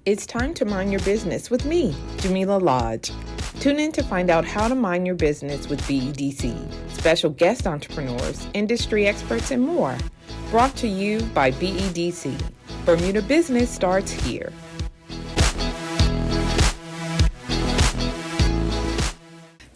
It's time to mind your business with me, Jamillah Lodge. Tune in to find out how to mind your business with BEDC, special guest entrepreneurs, industry experts, and more. Brought to you by BEDC. Bermuda Business starts here.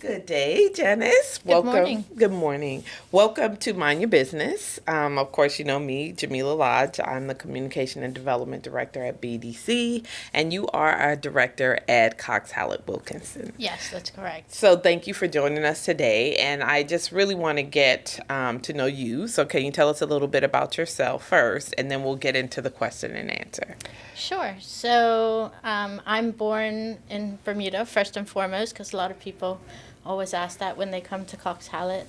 Good day, Janice. Welcome. Morning. Good morning. Welcome to Mind Your Business. Of course, you know me, Jamillah Lodge. I'm the Communication and Development Director at BDC, and you are a director at Cox Hallett Wilkinson. Yes, that's correct. So thank you for joining us today, and I just really want to get to know you. So can you tell us a little bit about yourself first, and then we'll get into the question and answer. Sure. So I'm born in Bermuda, first and foremost, because a lot of people always ask that when they come to Cox Hallett.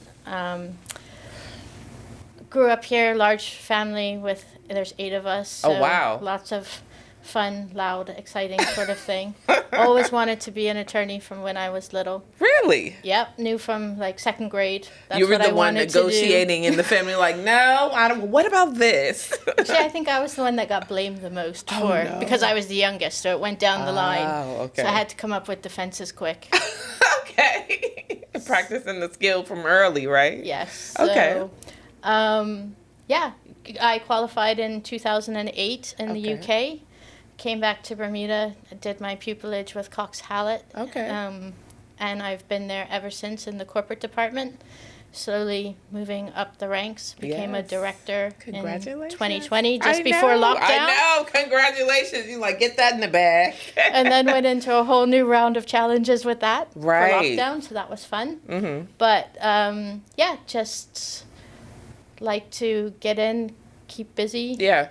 Grew up here, large family there's 8 of us. So oh, wow. Lots of fun, loud, exciting sort of thing. Always wanted to be an attorney from when I was little. Really? Yep, knew from like second grade. That's you were what the I one wanted negotiating in the family, like, no, I don't. What about this? Actually, I think I was the one that got blamed the most because I was the youngest, so it went down the line. Okay. So I had to come up with defenses quick. Okay. Practicing the skill from early, right? Yes. Okay. So, I qualified in 2008 in the UK. Came back to Bermuda, did my pupillage with Cox Hallett. Okay. And I've been there ever since in the corporate department, slowly moving up the ranks. Became a director in 2020, just before lockdown. I know. Congratulations. You get that in the bag. And then went into a whole new round of challenges with that for lockdown, so that was fun. Mm-hmm. But just like to get in, keep busy. Yeah.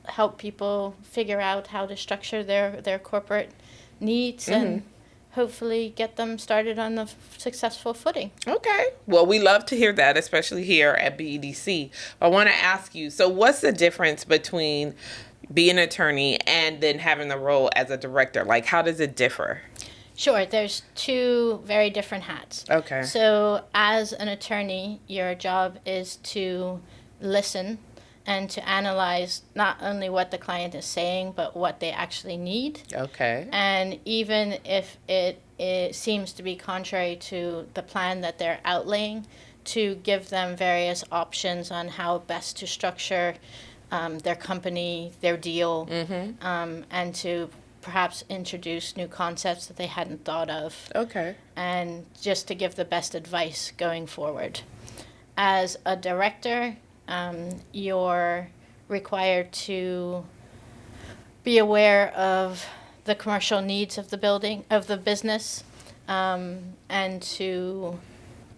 Help people figure out how to structure their corporate needs and hopefully get them started on the successful footing. Okay. Well, we love to hear that, especially here at BEDC. I want to ask you, so what's the difference between being an attorney and then having the role as a director? Like, how does it differ? Sure. There's 2 very different hats. Okay. So as an attorney, your job is to listen and to analyze not only what the client is saying, but what they actually need. Okay. And even if it seems to be contrary to the plan that they're outlaying, to give them various options on how best to structure their company, their deal, and to perhaps introduce new concepts that they hadn't thought of. Okay. And just to give the best advice going forward. As a director, you're required to be aware of the commercial needs of the business, and to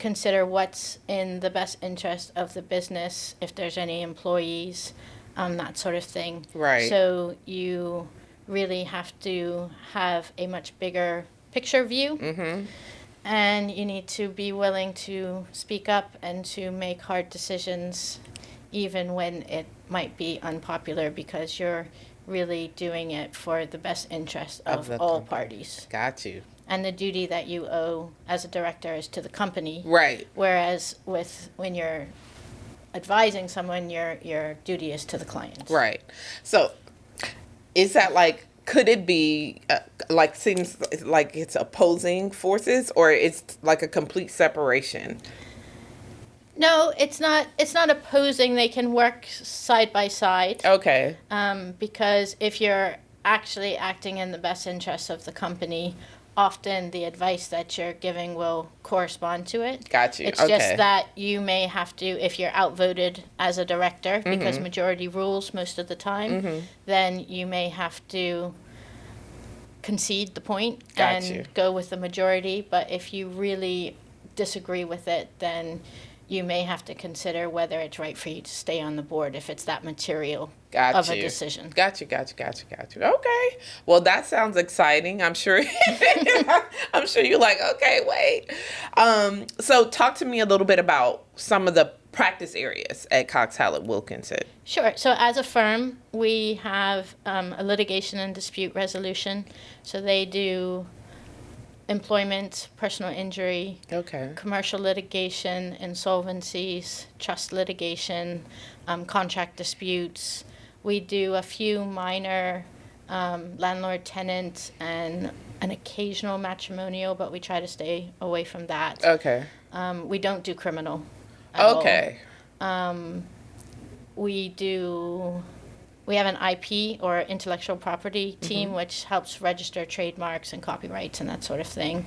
consider what's in the best interest of the business, if there's any employees, that sort of thing. Right. So you really have to have a much bigger picture view. Mm-hmm. And you need to be willing to speak up and to make hard decisions, even when it might be unpopular, because you're really doing it for the best interest of all parties. Got you. And the duty that you owe as a director is to the company. Right. Whereas when you're advising someone, your duty is to the client. Right. So is that could it be seems like it's opposing forces, or it's like a complete separation? No, it's not opposing. They can work side by side. Okay. Because if you're actually acting in the best interests of the company, often the advice that you're giving will correspond to it. Got you. It's just that you may have to, if you're outvoted as a director, because majority rules most of the time, then you may have to concede the point and go with the majority. But if you really disagree with it, then you may have to consider whether it's right for you to stay on the board if it's that material of a decision. Got you. Okay. Well, that sounds exciting. I'm sure. I'm sure you're like, okay, wait. So talk to me a little bit about some of the practice areas at Cox Hallett Wilkinson. Sure. So as a firm, we have a litigation and dispute resolution. So they do employment, personal injury, commercial litigation, insolvencies, trust litigation, contract disputes. We do a few minor landlord, tenant, and an occasional matrimonial, but we try to stay away from that. Okay. We don't do criminal at all. Okay. We have an IP or intellectual property team, which helps register trademarks and copyrights and that sort of thing.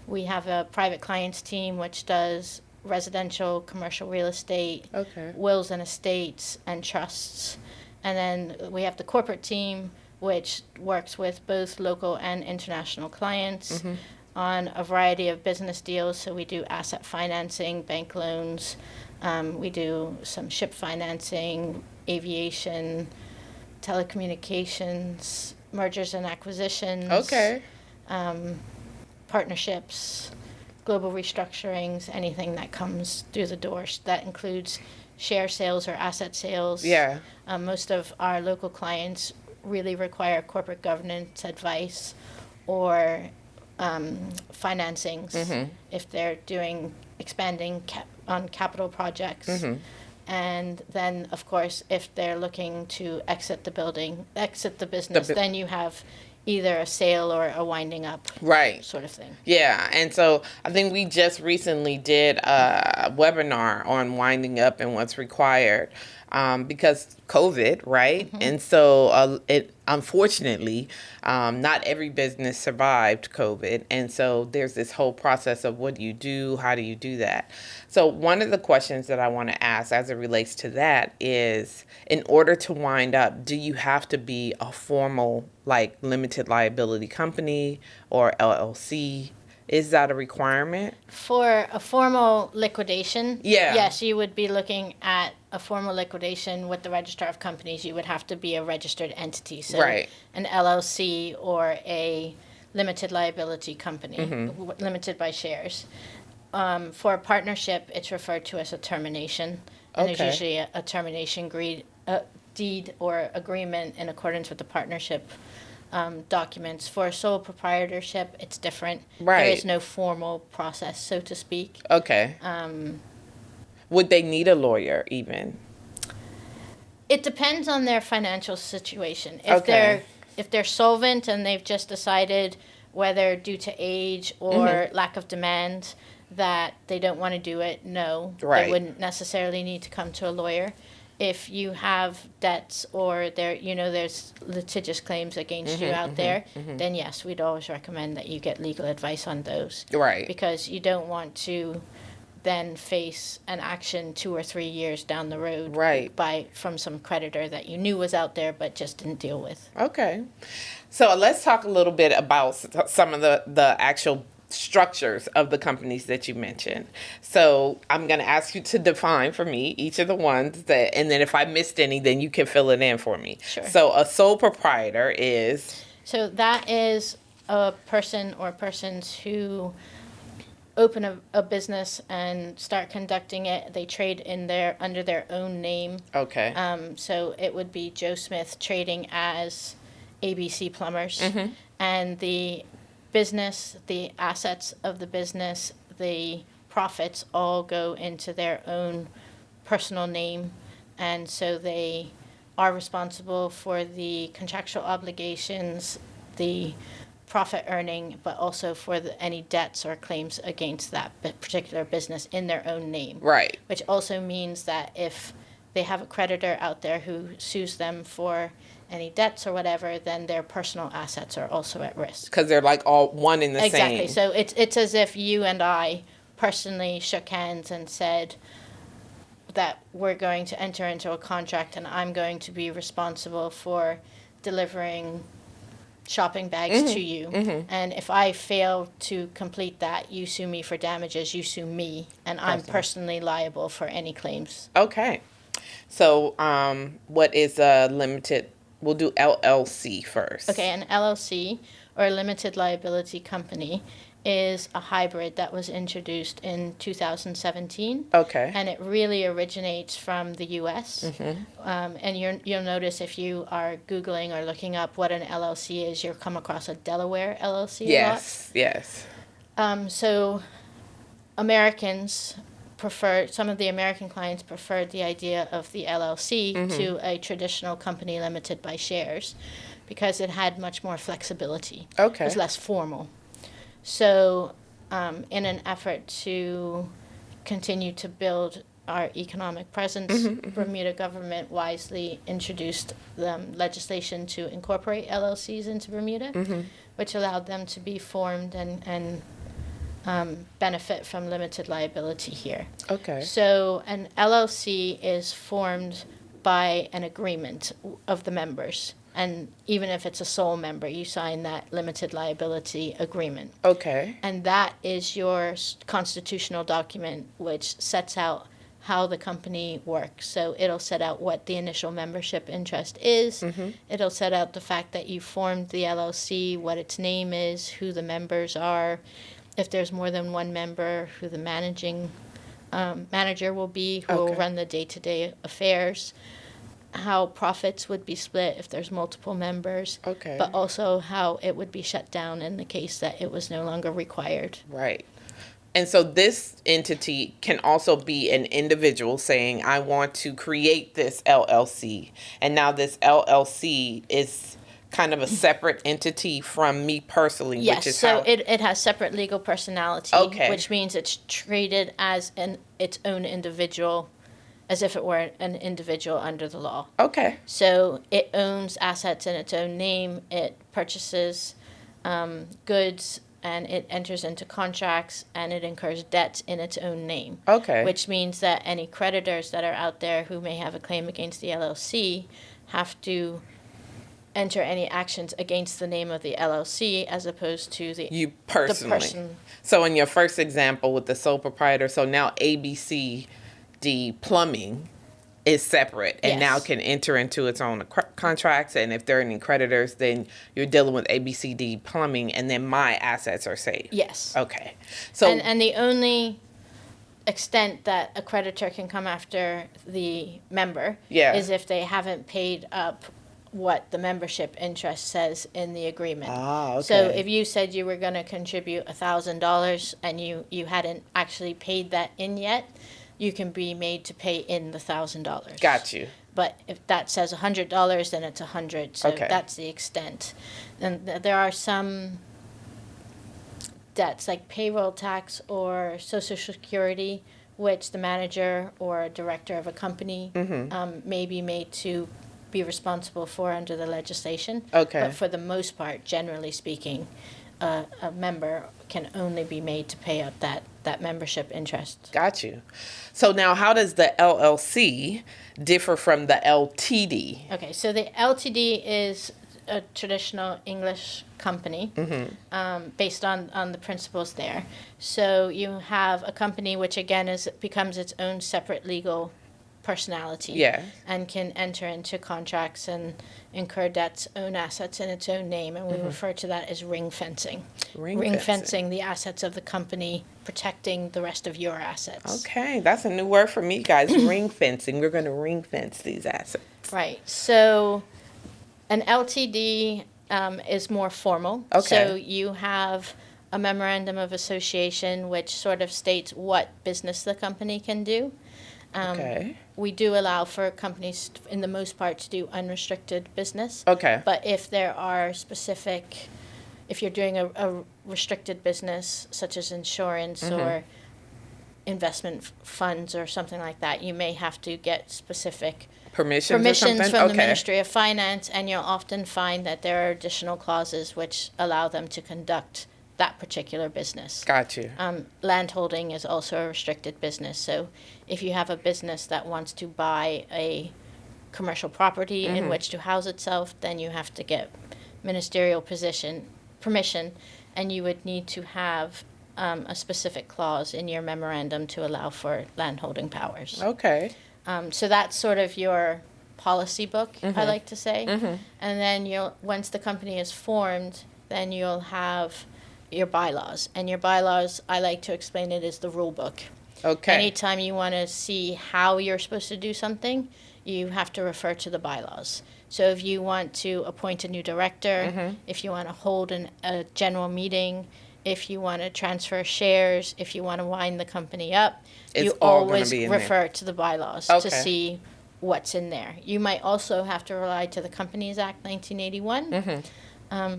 We have a private clients team, which does residential, commercial real estate, wills and estates, and trusts. And then we have the corporate team, which works with both local and international clients on a variety of business deals. So we do asset financing, bank loans, we do some ship financing, aviation, telecommunications, mergers and acquisitions, partnerships, global restructurings, anything that comes through the door. That includes share sales or asset sales. Yeah. Most of our local clients really require corporate governance advice or financings if they're expanding on capital projects. And then, of course, if they're looking to exit the business, then you have either a sale or a winding up sort of thing. Yeah, and so I think we just recently did a webinar on winding up and what's required because COVID, right? And so it unfortunately, not every business survived COVID. And so there's this whole process of what do you do? How do you do that? So one of the questions that I want to ask as it relates to that is, in order to wind up, do you have to be a formal, like, limited liability company or LLC? Is that a requirement? For a formal liquidation, Yeah. yes, you would be looking at a formal liquidation with the Registrar of Companies. You would have to be a registered entity, so an LLC or a limited liability company, limited by shares. For a partnership, it's referred to as a termination, and there's usually a termination deed or agreement in accordance with the partnership documents. For a sole proprietorship, it's different. There is no formal process, so to speak. Would they need a lawyer even? It depends on their financial situation. If they're solvent and they've just decided, whether due to age or lack of demand, that they don't want to do it, no, they wouldn't necessarily need to come to a lawyer. If you have debts or there's litigious claims against you out there, then yes, we'd always recommend that you get legal advice on those. Because you don't want to then face an action 2 or 3 years down the road from some creditor that you knew was out there but just didn't deal with. So let's talk a little bit about some of the actual structures of the companies that you mentioned. So I'm going to ask you to define for me each of the ones and then if I missed any, then you can fill it in for me. Sure. So a sole proprietor is? So that is a person or persons who open a business and start conducting it. They trade under their own name. So it would be Joe Smith trading as ABC Plumbers. And the business, the assets of the business, the profits all go into their own personal name, and so they are responsible for the contractual obligations, the profit earning, but also for any debts or claims against that particular business in their own name. Which also means that if they have a creditor out there who sues them for any debts or whatever, then their personal assets are also at risk. Because they're like all one in the same. Exactly. So it's as if you and I personally shook hands and said that we're going to enter into a contract and I'm going to be responsible for delivering shopping bags to you. And if I fail to complete that, you sue me for damages, you sue me, and I'm personally liable for any claims. So what is a limited... We'll do LLC first. An LLC, or a limited liability company, is a hybrid that was introduced in 2017. And it really originates from the U.S. And you'll notice if you are Googling or looking up what an LLC is, you'll come across a Delaware LLC a lot. So some of the American clients preferred the idea of the LLC to a traditional company limited by shares, because it had much more flexibility. Okay. It was less formal. So in an effort to continue to build our economic presence, Bermuda government wisely introduced legislation to incorporate LLCs into Bermuda, which allowed them to be formed and benefit from limited liability here. Okay. So an LLC is formed by an agreement of the members. And even if it's a sole member, you sign that limited liability agreement. Okay. And that is your constitutional document, which sets out how the company works. So it'll set out what the initial membership interest is. It'll set out the fact that you formed the LLC, what its name is, who the members are, if there's more than one member, who the managing manager will be, who will run the day-to-day affairs, how profits would be split if there's multiple members, but also how it would be shut down in the case that it was no longer required. Right. And so this entity can also be an individual saying, I want to create this LLC. And now this LLC is kind of a separate entity from me personally, Yes, which is so how... it has separate legal personality, Okay. which means it's treated as its own individual, as if it were an individual under the law. Okay. So it owns assets in its own name, it purchases goods, and it enters into contracts, and it incurs debts in its own name. Okay. Which means that any creditors that are out there who may have a claim against the LLC have to enter any actions against the name of the LLC as opposed to You personally. the person. So in your first example with the sole proprietor, so now ABCD Plumbing is separate and now Yes. can enter into its own contracts. And if there are any creditors, then you're dealing with ABCD Plumbing, and then my assets are safe. Yes. Okay. So And the only extent that a creditor can come after the member is if they haven't paid up what the membership interest says in the agreement. Ah, okay. So if you said you were going to contribute $1,000 and you hadn't actually paid that in yet, you can be made to pay in the $1,000. Got you. But if that says $100, then it's $100. So Okay. that's the extent. And there are some debts like payroll tax or Social Security, which the manager or director of a company may be made to be responsible for under the legislation. Okay. But for the most part, generally speaking, a member can only be made to pay up that membership interest. Got you. So now how does the LLC differ from the LTD? Okay, so the LTD is a traditional English company based on the principles there. So you have a company which again becomes its own separate legal personality. Yeah. And can enter into contracts and incur debts, own assets in its own name, and we refer to that as ring fencing. Ring fencing the assets of the company, protecting the rest of your assets. Okay, that's a new word for me, guys. Ring fencing. We're going to ring fence these assets. Right. So an LTD is more formal. Okay. So you have a memorandum of association which sort of states what business the company can do. Okay. We do allow for companies, in the most part, to do unrestricted business. Okay. But if there are specific, if you're doing a restricted business, such as insurance or investment funds or something like that, you may have to get specific Permissions or from something? the Okay. Ministry of Finance, and you'll often find that there are additional clauses which allow them to conduct that particular business. Got you. Landholding is also a restricted business. So if you have a business that wants to buy a commercial property in which to house itself, then you have to get ministerial permission, and you would need to have a specific clause in your memorandum to allow for landholding powers. Okay. So that's sort of your policy book, I like to say. And then once the company is formed, then you'll have your bylaws. And your bylaws, I like to explain it as the rule book. Okay. Anytime you want to see how you're supposed to do something, you have to refer to the bylaws. So if you want to appoint a new director, if you want to hold a general meeting, if you want to transfer shares, if you want to wind the company up, It's you all gonna always be in there. refer to the bylaws Okay. to see what's in there. You might also have to rely to the Companies Act 1981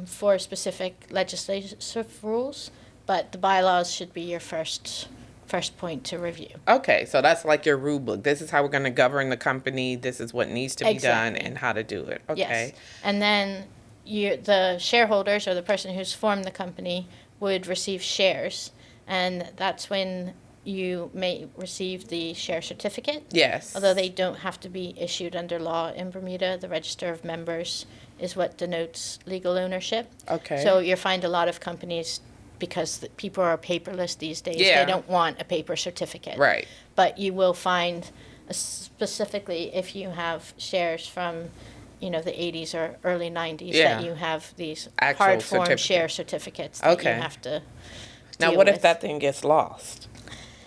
for specific legislative rules, but the bylaws should be your first point to review. Okay, so that's like your rule book. This is how we're going to govern the company. This is what needs to be done Exactly. and how to do it. Okay. Yes. And then the shareholders or the person who's formed the company would receive shares, and that's when you may receive the share certificate. Yes. Although they don't have to be issued under law in Bermuda, the Register of Members is what denotes legal ownership. Okay. So you'll find a lot of companies, because people are paperless these days, Yeah. they don't want a paper certificate. Right. But you will find, specifically if you have shares from, the 80s or early 90s, Yeah. that you have these Actual hard form certificate. share certificates that Okay. you have to Now, deal what if with. that thing gets lost?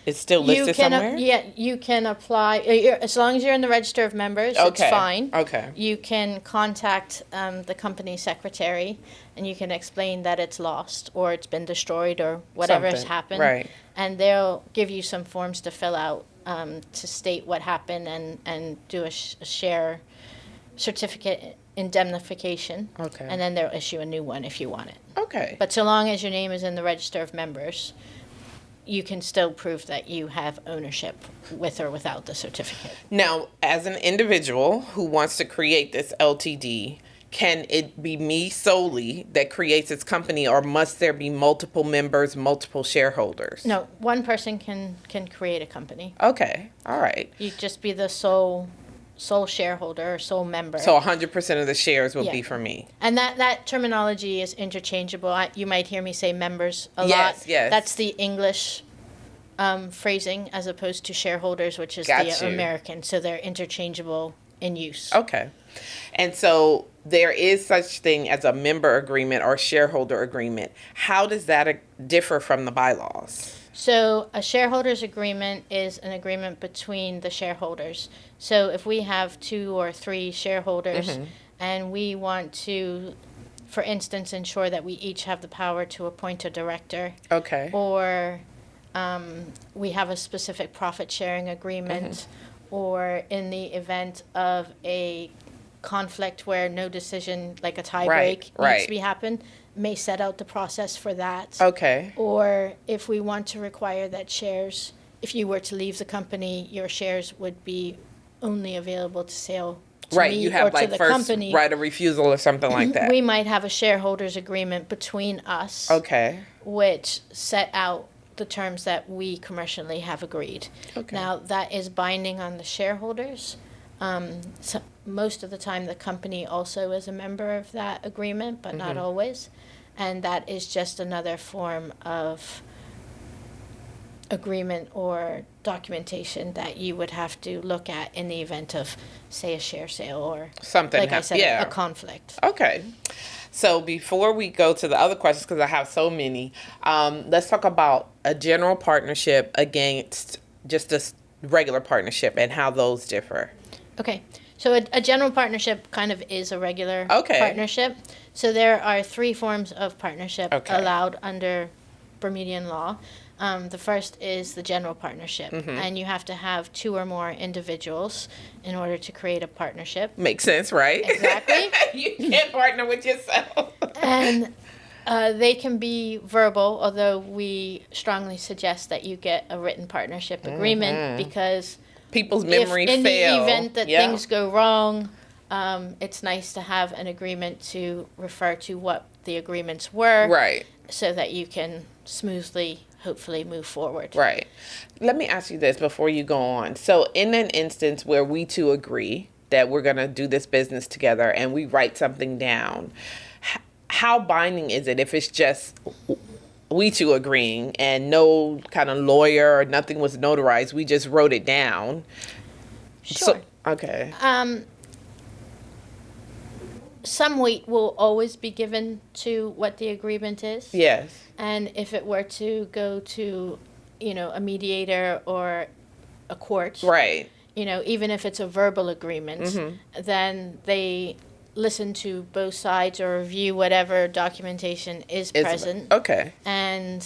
It's still listed somewhere? You can apply, as long as you're in the Register of Members, Okay. it's fine. Okay. You can contact the company secretary, and you can explain that it's lost, or it's been destroyed, or whatever has Something. happened. Right. And they'll give you some forms to fill out to state what happened, and do a share certificate indemnification. Okay. And then they'll issue a new one if you want it. Okay. But so long as your name is in the Register of Members, you can still prove that you have ownership with or without the certificate. Now, as an individual who wants to create this LTD, can it be me solely that creates its company, or must there be multiple members, multiple shareholders? No, one person can create a company. Okay. All right. You just be the sole shareholder or sole member. So 100% of the shares will Yeah. be for me. And that terminology is interchangeable. You might hear me say members a Yes, lot. yes. That's the English phrasing, as opposed to shareholders, which is Got the you. American. So they're interchangeable in use. Okay. And so there is such thing as a member agreement or shareholder agreement. How does that differ from the bylaws? So a shareholders agreement is an agreement between the shareholders. So if we have 2 or 3 shareholders and we want to, for instance, ensure that we each have the power to appoint a director, Okay. or we have a specific profit sharing agreement, or in the event of a conflict where no decision, like a tie break, needs to be happen, may set out the process for that. Okay. Or if we want to require that shares, if you were to leave the company, your shares would be only available to sale to Right. me You or have to like the first company. right of refusal or something like that. We might have a shareholders agreement between us, Okay. which set out the terms that we commercially have agreed. Okay. Now, that is binding on the shareholders. So most of the time, the company also is a member of that agreement, but not always. And that is just another form of agreement or documentation that you would have to look at in the event of, say, a share sale or, Something like I said, yeah. a conflict. Okay. So before we go to the other questions, because I have so many, let's talk about a general partnership against just a regular partnership and how those differ. Okay. So a general partnership kind of is a regular Okay. partnership. So there are 3 forms of partnership Okay. allowed under Bermudian law. The first is the general partnership, and you have to have 2 or more individuals in order to create a partnership. Makes sense, right? Exactly. You can't partner with yourself. And they can be verbal, although we strongly suggest that you get a written partnership agreement, because People's memory if in fail. the event that Yeah. things go wrong, it's nice to have an agreement to refer to what the agreements were, Right. so that you can smoothly, hopefully, move forward. Right. Let me ask you this before you go on. So in an instance where we two agree that we're going to do this business together and we write something down, how binding is it if it's just we two agreeing and no kind of lawyer or nothing was notarized? We just wrote it down. Sure. Okay. Some weight will always be given to what the agreement is. Yes. And if it were to go to, a mediator or a court, Right. Even if it's a verbal agreement, then they listen to both sides or review whatever documentation is present. Okay. And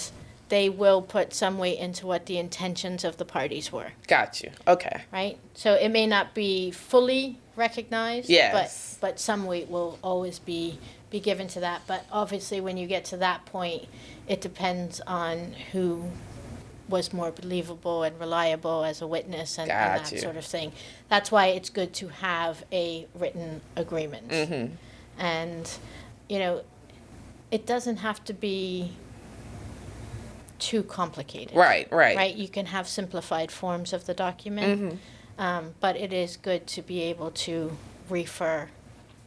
they will put some weight into what the intentions of the parties were. Got you. Okay. Right? So it may not be fully recognized, Yes. but some weight will always be given to that. But obviously when you get to that point, it depends on who was more believable and reliable as a witness and that sort of thing. That's why it's good to have a written agreement. Mm-hmm. And, you know, it doesn't have to be too complicated. Right. Right? You can have simplified forms of the document, but it is good to be able to refer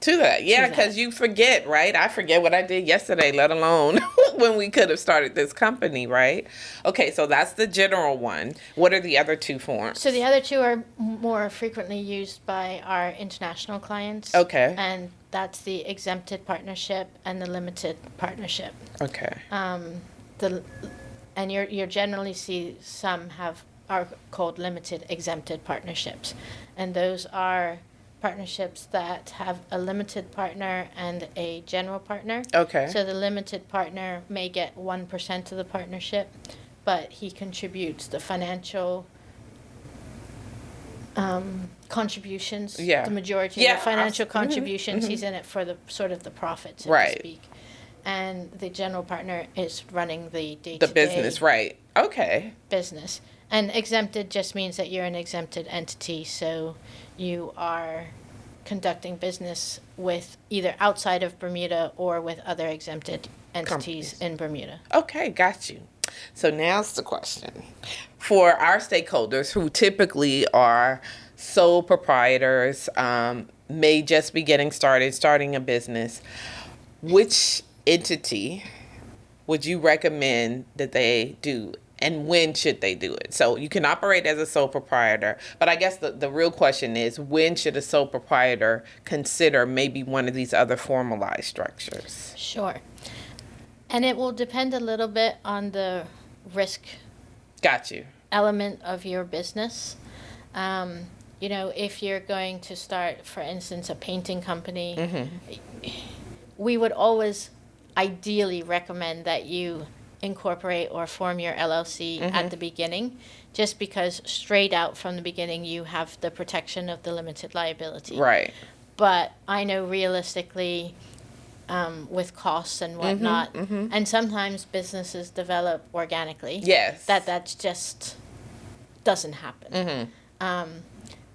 to that. Yeah, because you forget, right? I forget what I did yesterday, let alone when we could have started this company, right? Okay, so that's the general one. What are the other two forms? So the other two are more frequently used by our international clients. Okay. And that's the exempted partnership and the limited partnership. Okay. And you generally see some are called limited exempted partnerships, and those are partnerships that have a limited partner and a general partner. Okay. So the limited partner may get 1% of the partnership, but he contributes the financial contributions. Yeah. The majority of the financial contributions. He's in it for the sort of the profit, so to speak. And the general partner is running the day-to-day. The business, right. Okay. Business. And exempted just means that you're an exempted entity, so you are conducting business with either outside of Bermuda or with other exempted entities in Bermuda. Okay, got you. So now's the question. For our stakeholders who typically are sole proprietors, may just be getting started, starting a business, which entity would you recommend that they do, and when should they do it? So you can operate as a sole proprietor, but I guess the real question is, when should a sole proprietor consider maybe one of these other formalized structures? Sure. And it will depend a little bit on the risk element of your business. You know, if you're going to start, for instance, a painting company, we would always ideally recommend that you incorporate or form your LLC at the beginning, just because straight out from the beginning you have the protection of the limited liability. Right. But I know realistically, with costs and whatnot, and sometimes businesses develop organically. Yes. That's just doesn't happen.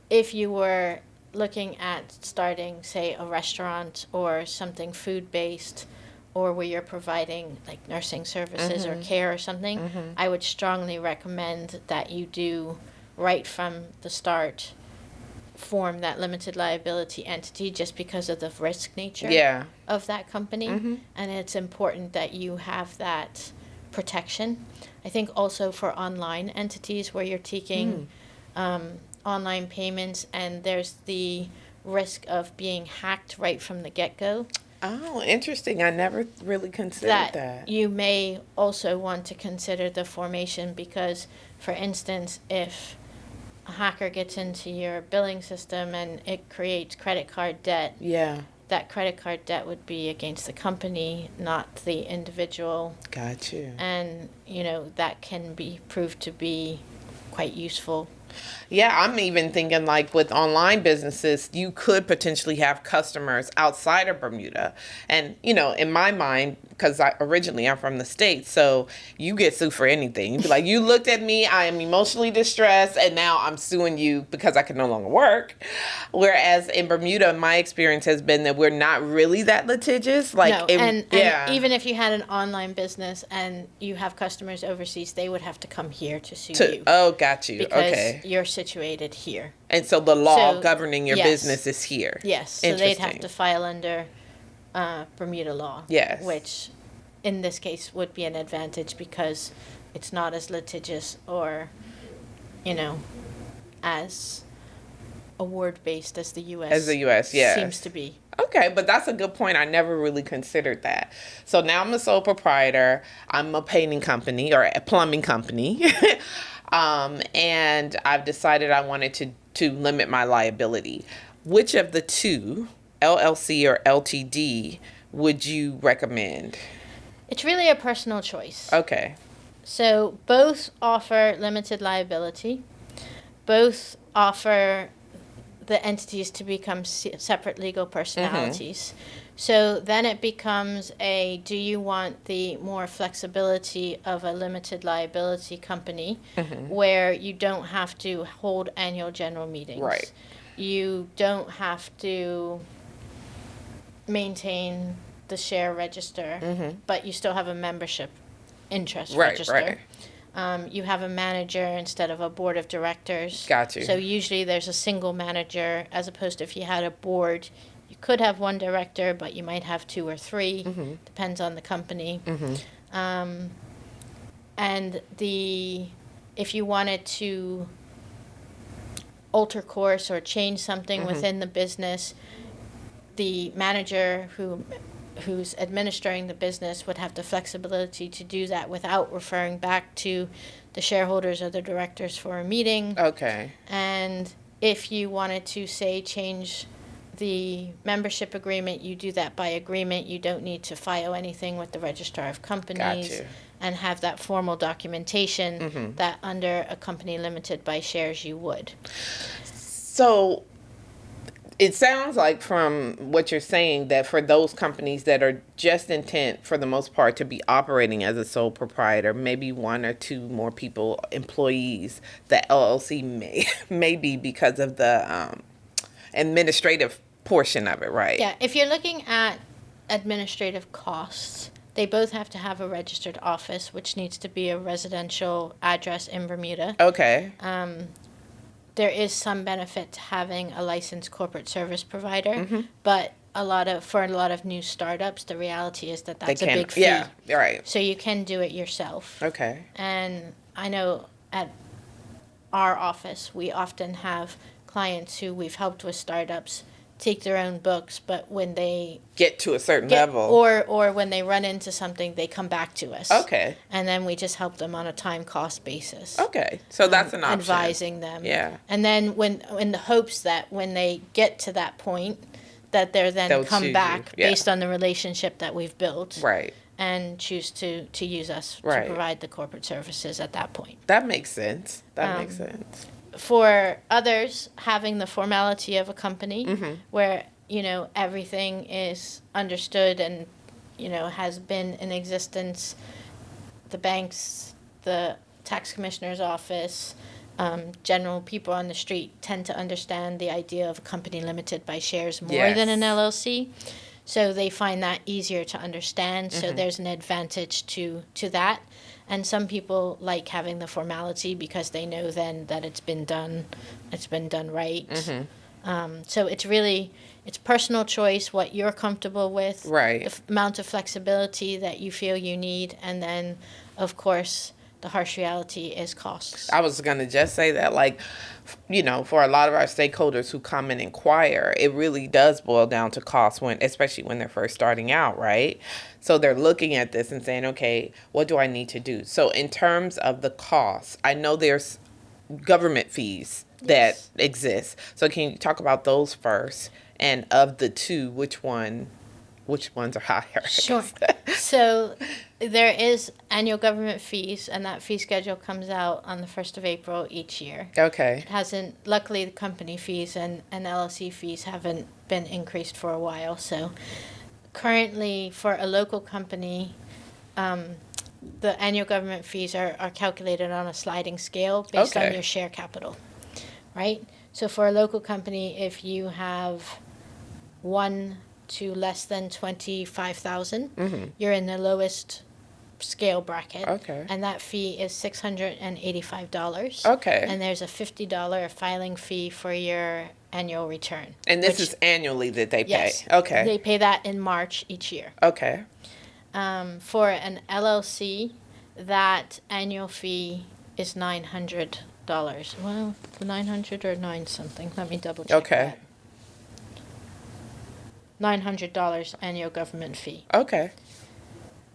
If you were looking at starting, say, a restaurant or something food-based, or where you're providing like nursing services or care or something, I would strongly recommend that you do, right from the start, form that limited liability entity, just because of the risk nature of that company. And it's important that you have that protection. I think also for online entities where you're taking online payments, and there's the risk of being hacked right from the get-go. Oh, interesting. I never really considered that. You may also want to consider the formation, because, for instance, if a hacker gets into your billing system and it creates credit card debt, that credit card debt would be against the company, not the individual. Got you. And, you know, that can be proved to be quite useful. Yeah, I'm even thinking like with online businesses, you could potentially have customers outside of Bermuda. And, you know, in my mind, because originally I'm from the States, so you get sued for anything. You'd be like, you looked at me, I am emotionally distressed, and now I'm suing you because I can no longer work. Whereas in Bermuda, my experience has been that we're not really that litigious. Like, no, and even if you had an online business and you have customers overseas, they would have to come here to sue you. Oh, got you. Because you're situated here. And so the law governing your business is here. Yes, so they'd have to file under Bermuda law. Yes. Which, in this case, would be an advantage because it's not as litigious or, you know, as award-based as the U.S. As the U.S., yes. Seems to be. Okay, but that's a good point. I never really considered that. So now I'm a sole proprietor. I'm a painting company or a plumbing company. And I've decided I wanted to limit my liability. Which of the two, LLC or LTD, would you recommend? It's really a personal choice. Okay. So both offer limited liability. Both offer the entities to become separate legal personalities. So then it becomes do you want the more flexibility of a limited liability company where you don't have to hold annual general meetings? Right. You don't have to maintain the share register, but you still have a membership interest register. You have a manager instead of a board of directors. Got you. So usually there's a single manager, as opposed to if you had a board, you could have one director, but you might have two or three. Depends on the company. And if you wanted to alter course or change something within the business, the manager who's administering the business would have the flexibility to do that without referring back to the shareholders or the directors for a meeting. Okay. And if you wanted to, say, change the membership agreement, you do that by agreement. You don't need to file anything with the registrar of companies. Got you. And have that formal documentation that under a company limited by shares you would. So it sounds like from what you're saying that for those companies that are just intent, for the most part, to be operating as a sole proprietor, maybe one or two more people, employees, the LLC may be because of the administrative portion of it, right? Yeah, if you're looking at administrative costs, they both have to have a registered office, which needs to be a residential address in Bermuda. Okay. There is some benefit to having a licensed corporate service provider, but for a lot of new startups, the reality is that that's a big fee. Yeah, right. So you can do it yourself. Okay. And I know at our office, we often have clients who we've helped with startups take their own books, but when they get to a certain level, or when they run into something, they come back to us. Okay. And then we just help them on a time cost basis. Okay. So that's an option. Advising them. Yeah. And then in the hopes that when they get to that point, that they'll come back based on the relationship that we've built. Right. And choose to use us to provide the corporate services at that point. That makes sense. That makes sense. For others, having the formality of a company where, everything is understood and, has been in existence, the banks, the tax commissioner's office, general people on the street tend to understand the idea of a company limited by shares more than an LLC. So they find that easier to understand. So there's an advantage to that. And some people like having the formality because they know then that it's been done right. So it's personal choice, what you're comfortable with, right? The amount of flexibility that you feel you need, and then, of course, the harsh reality is costs. I was going to just say that, for a lot of our stakeholders who come and inquire, it really does boil down to cost, especially when they're first starting out, right? So they're looking at this and saying, okay, what do I need to do? So in terms of the costs, I know there's government fees that exist. So can you talk about those first? And of the two, which ones are higher? Sure. So there is annual government fees, and that fee schedule comes out on the 1st of April each year. Okay. Luckily, the company fees and LLC fees haven't been increased for a while. So currently, for a local company, the annual government fees are calculated on a sliding scale based on your share capital, right? So for a local company, if you have 1 to less than 25,000, you're in the lowest scale bracket. Okay. And that fee is $685. Okay. And there's a $50 filing fee for your annual return. And this is annually that they pay? Yes. Okay. They pay that in March each year. Okay. For an LLC, that annual fee is $900. Well, 900 or 9 something. Let me double check. Okay. That. $900 annual government fee. Okay.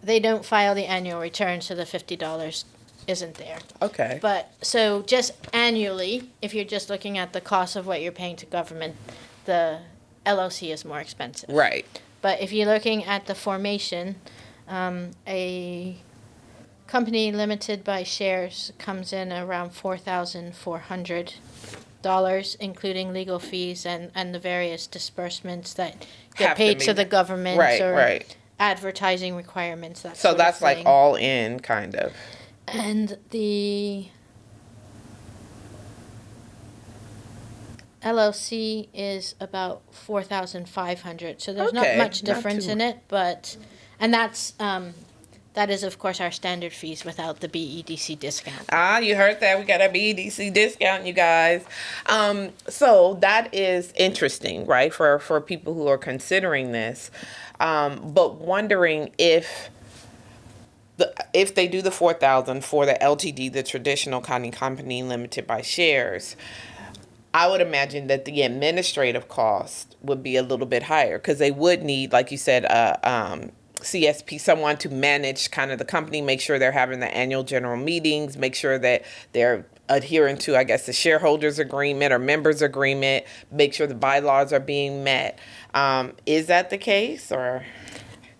They don't file the annual return, so the $50 isn't there. Okay. But so just annually, if you're just looking at the cost of what you're paying to government, the LLC is more expensive. Right. But if you're looking at the formation, a company limited by shares comes in around $4,400, including legal fees and the various disbursements that get Have to paid be- to the government Right, or right. advertising requirements, that So sort that's of like thing. all in, kind of. And the LLC is about 4,500. So there's not Okay, much not difference too in it, but and that is of course our standard fees without the BEDC discount. You heard that. We got a BDC discount, you guys. So that is interesting, right? For people who are considering this. But wondering if they do the 4,000 for the LTD, the traditional company limited by shares, I would imagine that the administrative cost would be a little bit higher because they would need, like you said, CSP, someone to manage kind of the company, make sure they're having the annual general meetings, make sure that they're adhering to, I guess, the shareholders agreement or members agreement, make sure the bylaws are being met. Is that the case, or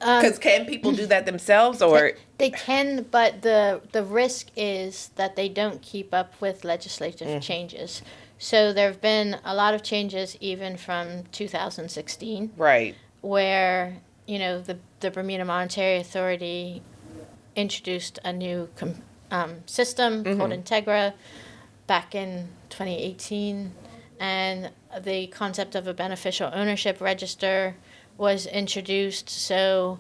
because can people do that themselves, or They can, but the risk is that they don't keep up with legislative changes. So there have been a lot of changes even from 2016, right? where the Bermuda Monetary Authority introduced a new system called Integra back in 2018, and the concept of a beneficial ownership register was introduced. So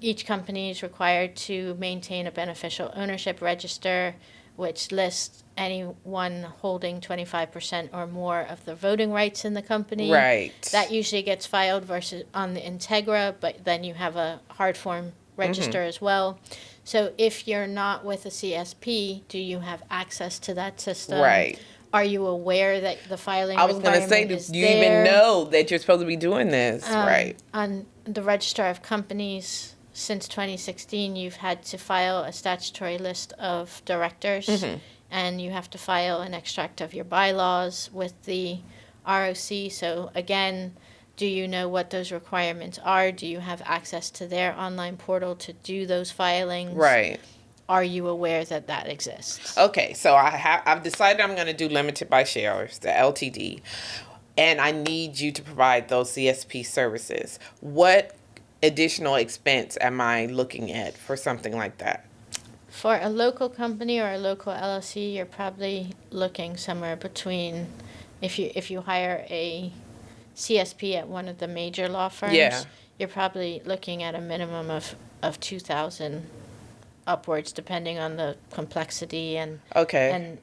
each company is required to maintain a beneficial ownership register, which lists anyone holding 25% or more of the voting rights in the company. Right. That usually gets filed versus on the Integra, but then you have a hard form register as well. So if you're not with a CSP, do you have access to that system? Right. Are you aware that the filing I was going to say, requirement is do you there? even know that you're supposed to be doing this? Right. On the Register of Companies, since 2016, you've had to file a statutory list of directors, and you have to file an extract of your bylaws with the ROC. So again, do you know what those requirements are? Do you have access to their online portal to do those filings? Right. Are you aware that that exists? Okay, so I've decided I'm going to do limited by shares, the LTD, and I need you to provide those CSP services. What additional expense am I looking at for something like that? For a local company or a local LLC, you're probably looking somewhere between, if you hire a CSP at one of the major law firms, you're probably looking at a minimum of $2,000 upwards, depending on the complexity and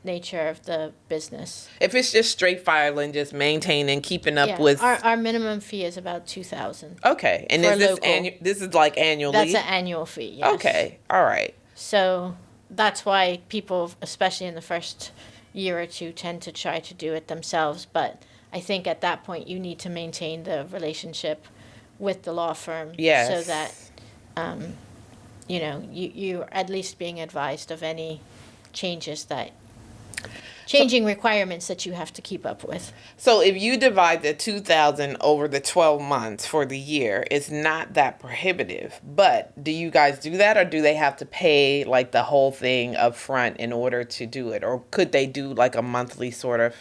nature of the business. If it's just straight filing, just maintaining, keeping up with our minimum fee is about $2,000. Okay, and is this this is like annually? That's an annual fee. Yes. Okay, all right. So that's why people, especially in the first year or two, tend to try to do it themselves. But I think at that point you need to maintain the relationship with the law firm, so that you're at least being advised of any changing requirements that you have to keep up with. So if you divide the 2,000 over the 12 months for the year, it's not that prohibitive. But do you guys do that, or do they have to pay like the whole thing up front in order to do it? Or could they do like a monthly sort of?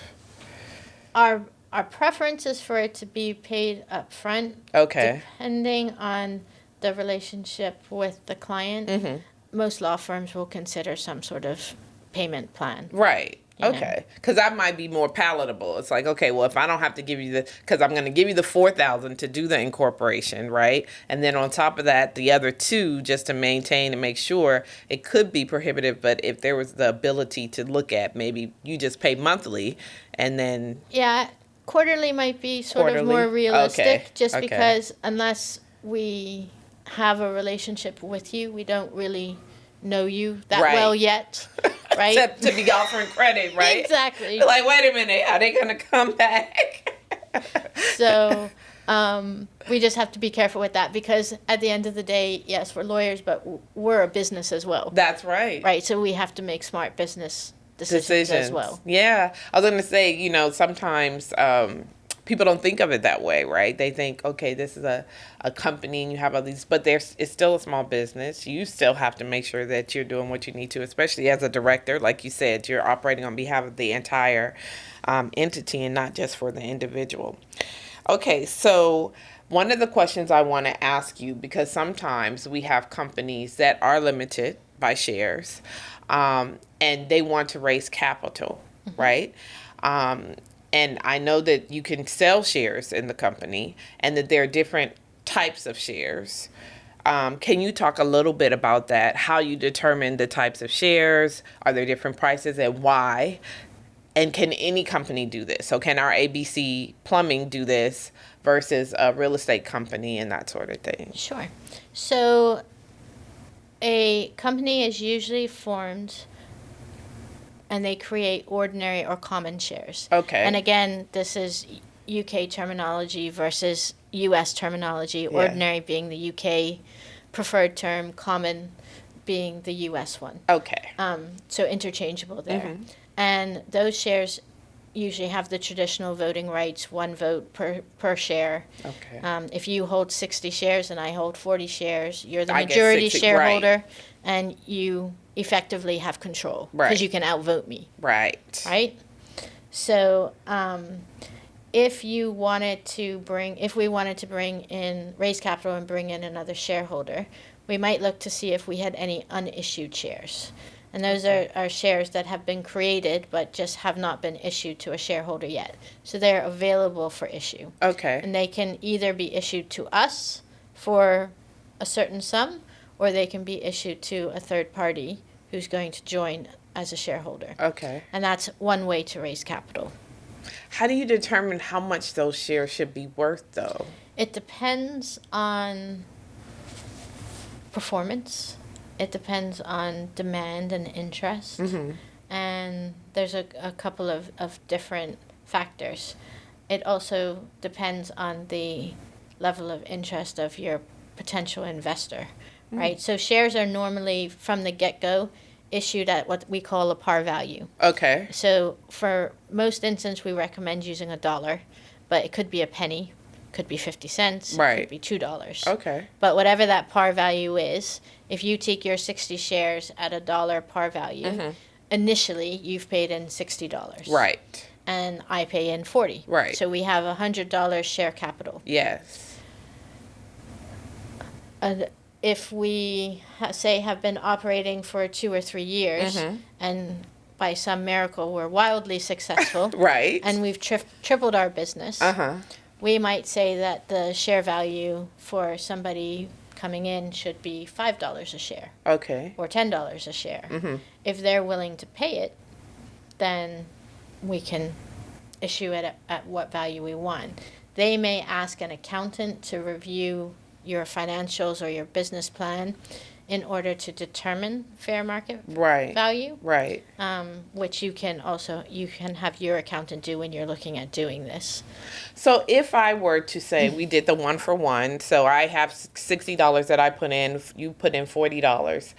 Our preference is for it to be paid up front. Okay. Depending on the relationship with the client, most law firms will consider some sort of payment plan. Right. Okay. Because that might be more palatable. It's like, okay, well, if I don't have to give you because I'm going to give you the 4,000 to do the incorporation, right? And then on top of that, the other two just to maintain and make sure, it could be prohibitive. But if there was the ability to look at, maybe you just pay monthly and then. Yeah. Quarterly might be sort of more realistic, just because unless we have a relationship with you, we don't really know you that well yet, right? Except to be offering credit, right? Exactly. Like, wait a minute, are they going to come back? So we just have to be careful with that, because at the end of the day, yes, we're lawyers, but we're a business as well. That's right. Right, so we have to make smart business decisions as well. Yeah. I was going to say, sometimes people don't think of it that way, right? They think, okay, this is a company and you have all these, but it's still a small business. You still have to make sure that you're doing what you need to, especially as a director. Like you said, you're operating on behalf of the entire entity and not just for the individual. Okay, so one of the questions I want to ask you, because sometimes we have companies that are limited by shares, and they want to raise capital, right? And I know that you can sell shares in the company and that there are different types of shares. Can you talk a little bit about that? How you determine the types of shares? Are there different prices and why? And can any company do this? So can our ABC Plumbing do this versus a real estate company and that sort of thing? Sure. So a company is usually formed and they create ordinary or common shares. Okay. And again, this is UK terminology versus US terminology, Yeah. ordinary being the UK preferred term, common being the US one. Okay. So interchangeable there. And those shares usually have the traditional voting rights, one vote per share. Okay. If you hold 60 shares and I hold 40 shares, you're the I get majority 60, shareholder, and you effectively have control because Right. you can outvote me, Right. right? So if we wanted to raise capital and bring in another shareholder, we might look to see if we had any unissued shares. And those are shares that have been created but just have not been issued to a shareholder yet. So they're available for issue. Okay. And they can either be issued to us for a certain sum, or they can be issued to a third party who's going to join as a shareholder. Okay. And that's one way to raise capital. How do you determine how much those shares should be worth, though? It depends on performance. It depends on demand and interest. And there's a couple of different factors. It also depends on the level of interest of your potential investor, right? So shares are normally, from the get-go, issued at what we call a par value. Okay. So for most instances, we recommend using $1, but it could be a penny, could be 50 cents, Right. could be $2. Okay. But whatever that par value is, if you take your 60 shares at $1 par value, initially you've paid in $60. Right. And I pay in 40. Right. So we have $100 share capital. Yes. If we have been operating for 2 or 3 years, and by some miracle we're wildly successful, Right. and we've tripled our business, we might say that the share value for somebody coming in should be $5 a share Okay. or $10 a share. If they're willing to pay it, then we can issue it at what value we want. They may ask an accountant to review your financials or your business plan in order to determine fair market Right. value, Right. which you can have your accountant do when you're looking at doing this. So if I were to say we did the 1-for-1, so I have $60 that I put in, you put in $40.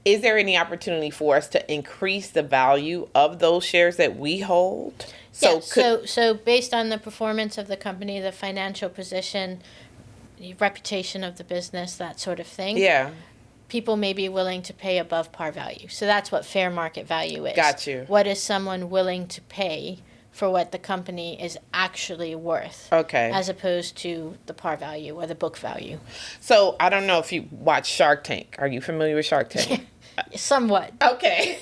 Is there any opportunity for us to increase the value of those shares that we hold? So based on the performance of the company, the financial position, the reputation of the business, that sort of thing. Yeah. People may be willing to pay above par value. So that's what fair market value is. Got you. What is someone willing to pay for what the company is actually worth? Okay. As opposed to the par value or the book value. So I don't know if you watch Shark Tank. Are you familiar with Shark Tank? Somewhat. Okay.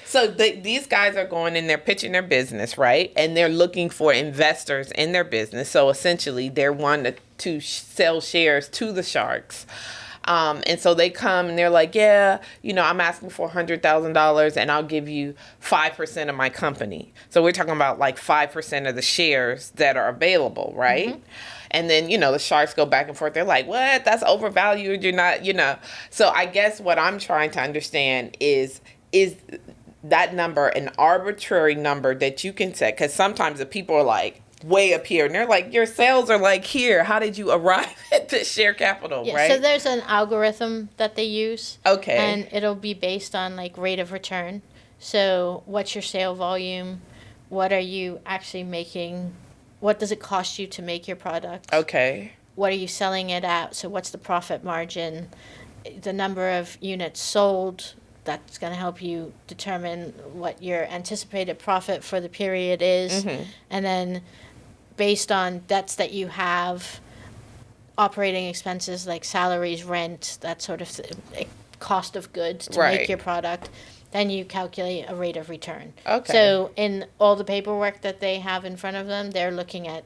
So these guys are going in, they're pitching their business, right? And they're looking for investors in their business. So essentially, they're wanting to sell shares to the sharks. And so they come and they're like, yeah, I'm asking for $100,000 and I'll give you 5% of my company. So we're talking about like 5% of the shares that are available, right? And then, the sharks go back and forth. They're like, what? That's overvalued. You're not, So I guess what I'm trying to understand is that number an arbitrary number that you can set? Because sometimes the people are like way up here and they're like, your sales are like here. How did you arrive at this share capital, right? So there's an algorithm that they use. Okay. And it'll be based on like rate of return. So what's your sale volume? What are you actually making what does it cost you to make your product? Okay. What are you selling it at? So what's the profit margin? The number of units sold, that's going to help you determine what your anticipated profit for the period is. And then based on debts that you have, operating expenses like salaries, rent, that sort of cost of goods to make your product, then you calculate a rate of return. Okay. So in all the paperwork that they have in front of them, they're looking at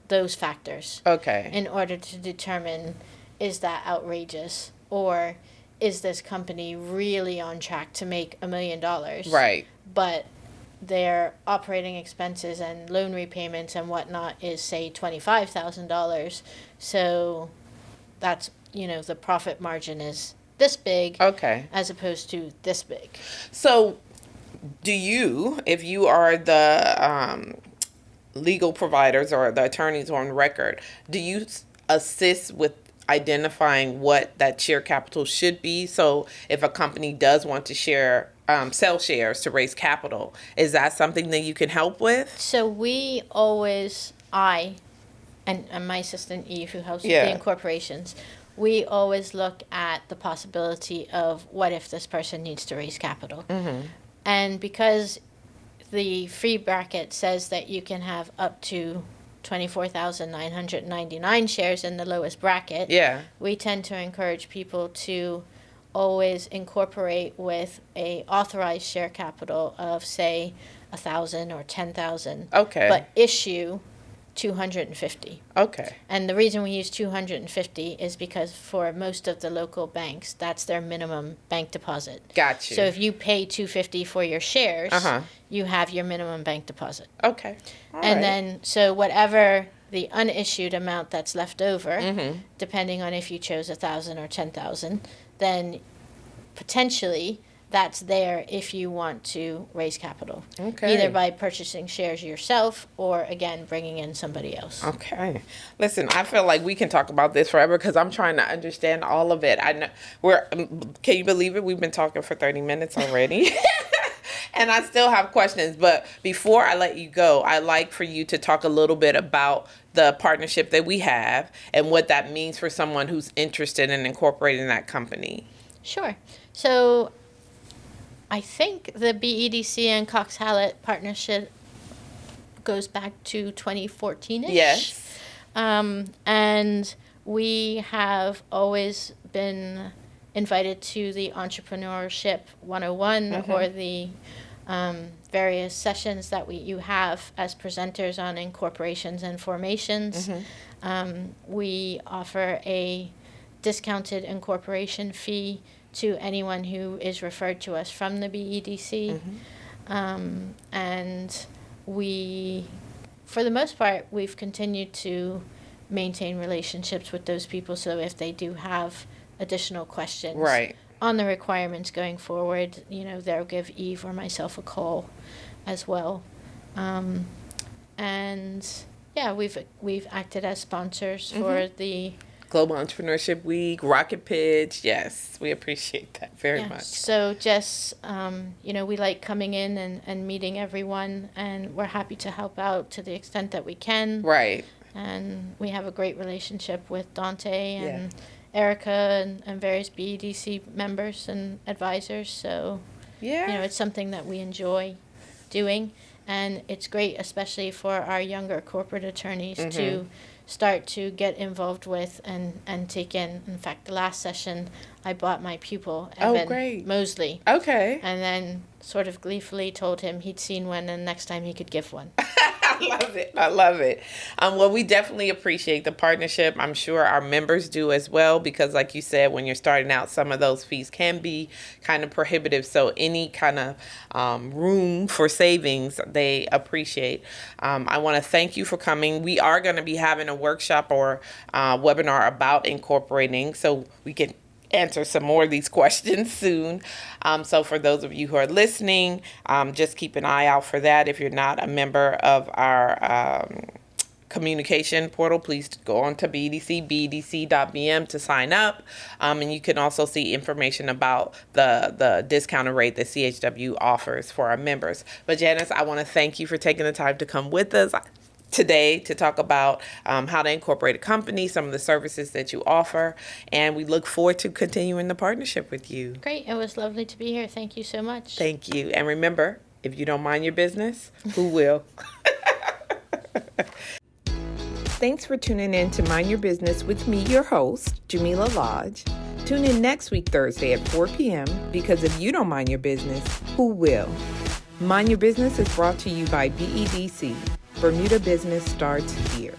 those factors. Okay. In order to determine, is that outrageous, or is this company really on track to make $1 million? Right. But their operating expenses and loan repayments and whatnot is, say, $25,000. So that's, the profit margin is this big, Okay, as opposed to this big. So do you, if you are the legal providers or the attorneys on record, do you assist with identifying what that share capital should be? So if a company does want to sell shares to raise capital, is that something that you can help with? So we always, and my assistant Eve, who helps with the incorporations, we always look at the possibility of what if this person needs to raise capital. And because the free bracket says that you can have up to 24,999 shares in the lowest bracket, we tend to encourage people to always incorporate with a authorized share capital of, say, 1,000 or 10,000. Okay. But issue 250. Okay. And the reason we use 250 is because for most of the local banks, that's their minimum bank deposit. Got you. So if you pay 250 for your shares, you have your minimum bank deposit. Okay. All and right. then, so whatever the unissued amount that's left over, depending on if you chose 1,000 or 10,000, then potentially that's there if you want to raise capital. Okay. Either by purchasing shares yourself or, again, bringing in somebody else. Okay. Listen, I feel like we can talk about this forever because I'm trying to understand all of it. I know can you believe it? We've been talking for 30 minutes already. And I still have questions. But before I let you go, I'd like for you to talk a little bit about the partnership that we have and what that means for someone who's interested in incorporating that company. Sure. So I think the BEDC and Cox Hallett partnership goes back to 2014-ish. Yes. And we have always been invited to the Entrepreneurship 101 or the various sessions that you have as presenters on incorporations and formations. We offer a discounted incorporation fee to anyone who is referred to us from the BEDC. And we, for the most part, we've continued to maintain relationships with those people, so if they do have additional questions on the requirements going forward, they'll give Eve or myself a call as well. And yeah, we've acted as sponsors for the Global Entrepreneurship Week, Rocket Pitch. Yes, we appreciate that very much. So just, we like coming in and meeting everyone, and we're happy to help out to the extent that we can. Right. And we have a great relationship with Dante and Erica and various BEDC members and advisors. So, it's something that we enjoy doing. And it's great, especially for our younger corporate attorneys, to start to get involved with and take in. In fact, the last session, I bought my pupil, Evan Mosley. Okay. And then sort of gleefully told him he'd seen one and next time he could give one. I love it. Well, we definitely appreciate the partnership. I'm sure our members do as well, because like you said, when you're starting out, some of those fees can be kind of prohibitive. So any kind of room for savings, they appreciate. I want to thank you for coming. We are going to be having a workshop or webinar about incorporating, so we can answer some more of these questions soon. So for those of you who are listening, just keep an eye out for that. If you're not a member of our communication portal, please go on to BEDC, bedc.bm to sign up. And you can also see information about the discounted rate that CHW offers for our members. But Janice, I want to thank you for taking the time to come with us. today to talk about how to incorporate a company, some of the services that you offer, and we look forward to continuing the partnership with you. Great. It was lovely to be here. Thank you so much. Thank you. And remember, if you don't mind your business, who will? Thanks for tuning in to Mind Your Business with me, your host, Jamillah Lodge. Tune in next week, Thursday at 4 p.m. because if you don't mind your business, who will? Mind Your Business is brought to you by BEDC. Bermuda Business starts here.